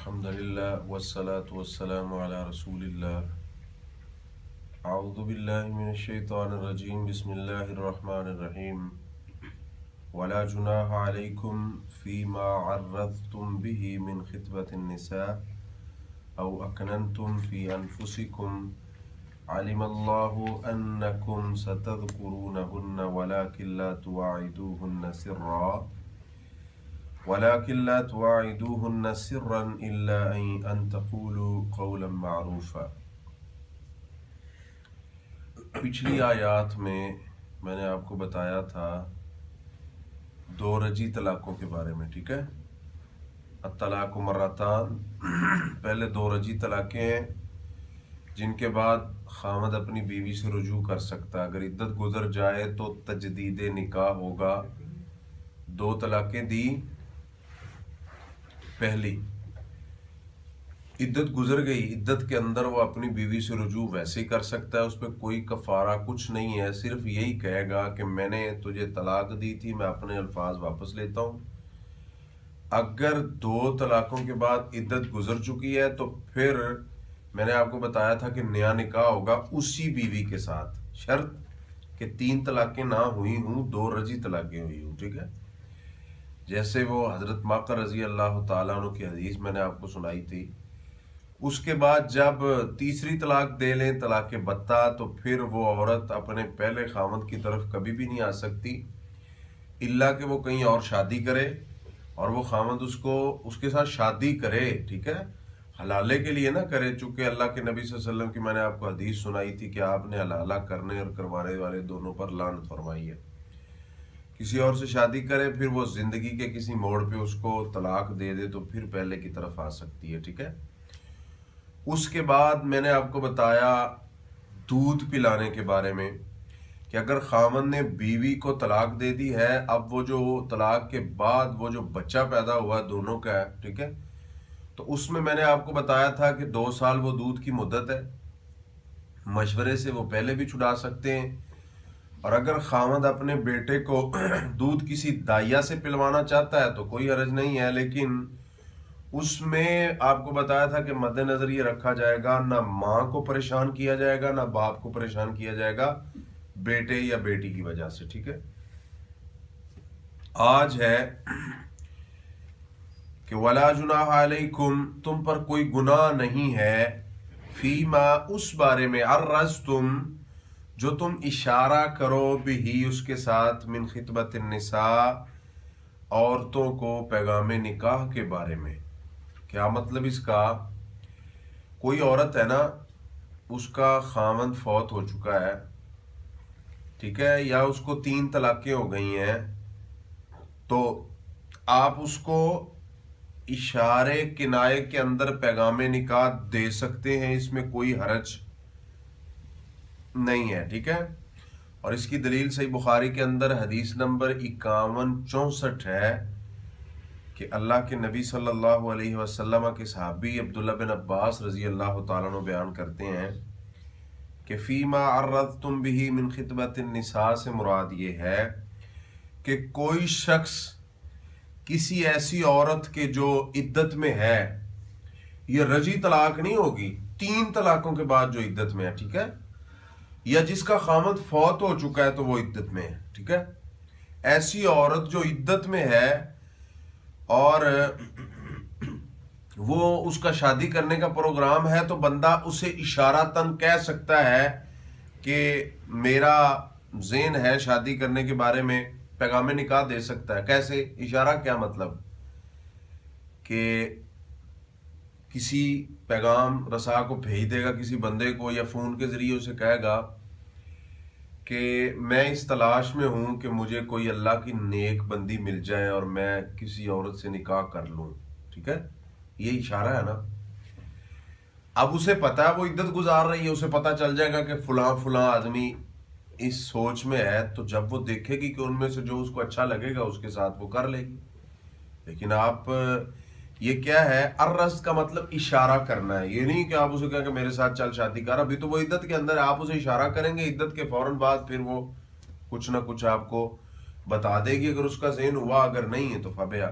الحمدللہ والصلاة والسلام علی رسول اللہ اعوذ باللہ من الشیطان الرجیم بسم اللہ الرحمن الرحیم ولا جناح علیکم فیما عرضتم به من خطبة النساء او اکننتم فی انفسکم علم اللہ انکم ستذکرونہن ولکن لا تواعدوہن سرا وَلَكِنْ لَا تُوَاعِدُوهُنَّ سِرًّا إِلَّا أَن تَقُولُوا قَوْلًا مَعْرُوفًا۔ پچھلی آیات میں نے آپ کو بتایا تھا دو رجی طلاقوں کے بارے میں، ٹھیک ہے؟ الطلاق مرتان، پہلے دو رجی طلاقیں ہیں جن کے بعد خامد اپنی بیوی سے رجوع کر سکتا ہے۔ اگر عدت گزر جائے تو تجدید نکاح ہوگا۔ دو طلاقیں دی، پہلی عدت گزر گئی، عدت کے اندر وہ اپنی بیوی سے رجوع ویسے ہی کر سکتا ہے، اس پہ کوئی کفارہ کچھ نہیں ہے، صرف یہی کہے گا کہ میں نے تجھے طلاق دی تھی، میں اپنے الفاظ واپس لیتا ہوں۔ اگر دو طلاقوں کے بعد عدت گزر چکی ہے تو پھر میں نے آپ کو بتایا تھا کہ نیا نکاح ہوگا اسی بیوی کے ساتھ، شرط کہ 3 طلاقیں نہ ہوئی ہوں، 2 رجی طلاقیں ہوئی ہوں، ٹھیک ہے؟ جیسے وہ حضرت ماقر رضی اللہ تعالیٰ عنہ کی حدیث میں نے آپ کو سنائی تھی۔ اس کے بعد جب تیسری طلاق دے لیں، طلاق بتہ، تو پھر وہ عورت اپنے پہلے خاوند کی طرف کبھی بھی نہیں آ سکتی الا کہ وہ کہیں اور شادی کرے اور وہ خاوند اس کے ساتھ شادی کرے، ٹھیک ہے؟ حلالے کے لیے نہ کرے، چونکہ اللہ کے نبی صلی اللہ علیہ وسلم کی میں نے آپ کو حدیث سنائی تھی کہ آپ نے حلالہ کرنے اور کروانے والے دونوں پر لعنت فرمائی ہے۔ کسی اور سے شادی کرے، پھر وہ زندگی کے کسی موڑ پہ اس کو طلاق دے دے تو پھر پہلے کی طرف آ سکتی ہے، ٹھیک ہے؟ اس کے بعد میں نے آپ کو بتایا دودھ پلانے کے بارے میں کہ اگر خاوند نے بیوی کو طلاق دے دی ہے، اب وہ جو طلاق کے بعد وہ جو بچہ پیدا ہوا دونوں کا ہے، ٹھیک ہے؟ تو اس میں نے آپ کو بتایا تھا کہ 2 سال وہ دودھ کی مدت ہے، مشورے سے وہ پہلے بھی چھڑا سکتے ہیں، اور اگر خاوند اپنے بیٹے کو دودھ کسی دائیا سے پلوانا چاہتا ہے تو کوئی حرج نہیں ہے، لیکن اس میں آپ کو بتایا تھا کہ مد نظر یہ رکھا جائے گا نہ ماں کو پریشان کیا جائے گا نہ باپ کو پریشان کیا جائے گا بیٹے یا بیٹی کی وجہ سے، ٹھیک ہے؟ آج ہے کہ وَلَا جُنَاحَ عَلَيْكُمْ، تم پر کوئی گناہ نہیں ہے، فیما اس بارے میں، عرضتم جو تم اشارہ کرو بھی اس کے ساتھ، من خطبۃ النساء عورتوں کو پیغام نکاح کے بارے میں۔ کیا مطلب اس کا؟ کوئی عورت ہے نا، اس کا خاوند فوت ہو چکا ہے، ٹھیک ہے، یا اس کو 3 طلاقیں ہو گئی ہیں، تو آپ اس کو اشارے کنائے کے اندر پیغام نکاح دے سکتے ہیں، اس میں کوئی حرج نہیں ہے، ٹھیک ہے؟ اور اس کی دلیل صحیح بخاری کے اندر حدیث نمبر 5164 ہے کہ اللہ کے نبی صلی اللہ علیہ وسلم کے صحابی عبداللہ بن عباس رضی اللہ تعالیٰ عنہ بیان کرتے ہیں کہ فیما عرضتم به من خطبۃ النساء سے مراد یہ ہے کہ کوئی شخص کسی ایسی عورت کے جو عدت میں ہے، یہ رجی طلاق نہیں ہوگی، 3 طلاقوں کے بعد جو عدت میں ہے، ٹھیک ہے، یا جس کا خاوند فوت ہو چکا ہے تو وہ عدت میں ہے، ٹھیک ہے، ایسی عورت جو عدت میں ہے اور وہ اس کا شادی کرنے کا پروگرام ہے، تو بندہ اسے اشارتاً کہہ سکتا ہے کہ میرا ذہن ہے شادی کرنے کے بارے میں، پیغام نکاح دے سکتا ہے۔ کیسے؟ اشارہ کیا مطلب؟ کہ کسی پیغام رسا کو بھیج دے گا کسی بندے کو، یا فون کے ذریعے اسے کہے گا کہ میں اس تلاش میں ہوں کہ مجھے کوئی اللہ کی نیک بندی مل جائے اور میں کسی عورت سے نکاح کر لوں، ٹھیک ہے؟ یہ اشارہ ہے نا۔ اب اسے پتا ہے وہ عدت گزار رہی ہے، اسے پتا چل جائے گا کہ فلاں فلاں آدمی اس سوچ میں ہے، تو جب وہ دیکھے گی کہ ان میں سے جو اس کو اچھا لگے گا اس کے ساتھ وہ کر لے گی۔ لیکن آپ یہ کیا ہے؟ الرز کا مطلب اشارہ کرنا ہے، یہ نہیں کہ آپ اسے کہیں کہ میرے ساتھ چل شادی کر، ابھی تو وہ عدت کے اندر ہے، آپ اسے اشارہ کریں گے، عدت کے فوراً بعد پھر وہ کچھ نہ کچھ آپ کو بتا دے گی، اگر اس کا ذہن ہوا، اگر نہیں ہے تو فبیا۔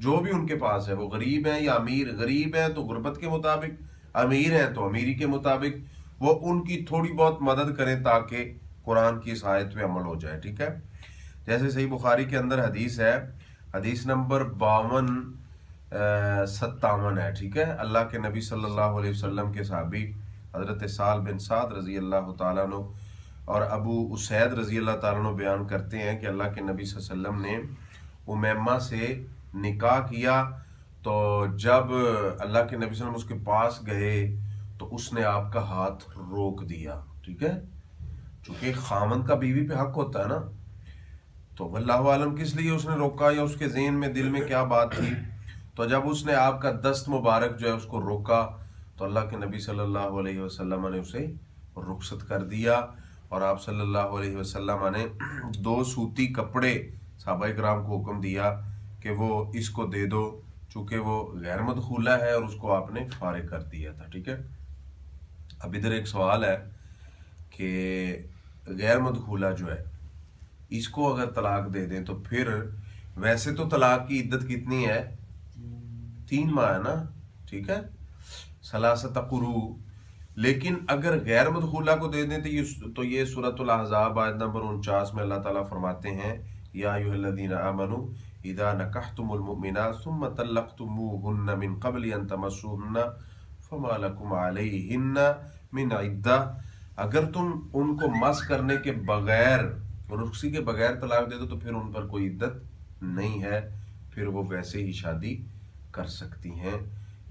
جو بھی ان کے پاس ہے، وہ غریب ہیں یا امیر، غریب ہیں تو غربت کے مطابق، امیر ہیں تو امیری کے مطابق، وہ ان کی تھوڑی بہت مدد کریں تاکہ قرآن کی اس آیت پہ عمل ہو جائے، ٹھیک ہے۔ جیسے صحیح بخاری کے اندر حدیث ہے، حدیث نمبر 5257 ہے، ٹھیک ہے۔ اللہ کے نبی صلی اللہ علیہ وسلم کے صحابی حضرت سہل بن سعد رضی اللہ تعالیٰ عنہ اور ابو اسید رضی اللہ تعالیٰ عنہ بیان کرتے ہیں کہ اللہ کے نبی صلی اللہ علیہ وسلم نے امیمہ سے نکاح کیا، تو جب اللہ کے نبی صلی اللہ علیہ وسلم اس کے پاس گئے تو اس نے آپ کا ہاتھ روک دیا، ٹھیک ہے، چونکہ خامند کا بیوی پہ حق ہوتا ہے نا، تو واللہ عالم کس لیے اس نے روکا یا اس کے ذہن میں دل میں کیا بات تھی۔ تو جب اس نے آپ کا دست مبارک جو ہے اس کو روکا تو اللہ کے نبی صلی اللہ علیہ وسلم نے اسے رخصت کر دیا، اور آپ صلی اللہ علیہ وسلم نے 2 سوتی کپڑے صحابہ کرام کو حکم دیا کہ وہ اس کو دے دو، چونکہ وہ غیر مدخولہ ہے، اور اس کو آپ نے فارغ کر دیا تھا، ٹھیک ہے۔ اب ادھر ایک سوال ہے کہ غیر مدخولہ جو ہے اس کو اگر طلاق دے دیں تو پھر ویسے تو طلاق کی عدت کتنی ہے؟ 3 ماہ ہے نا، ٹھیک ہے، ثلاثۃ قروء، لیکن اگر غیر مدخولہ کو دے دیں تو یہ سورۃ الاحزاب آیت نمبر 49 میں اللہ تعالیٰ فرماتے ہیں یا ایھا الذین آمنوا اذا نکحتم المؤمنات ثم طلقتموہن من قبل ان تمسوہن فما لکم علیہن من عدہ، اگر تم ان کو مس کرنے کے بغیر، رخصتی کے بغیر طلاق دے دو تو پھر ان پر کوئی عدت نہیں ہے، پھر وہ ویسے ہی شادی کر سکتی ہیں۔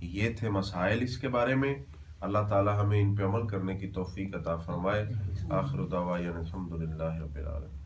یہ تھے مسائل اس کے بارے میں، اللہ تعالی ہمیں ان پہ عمل کرنے کی توفیق عطا فرمائے۔ آخر دعوانا الحمدللہ رب العالمین۔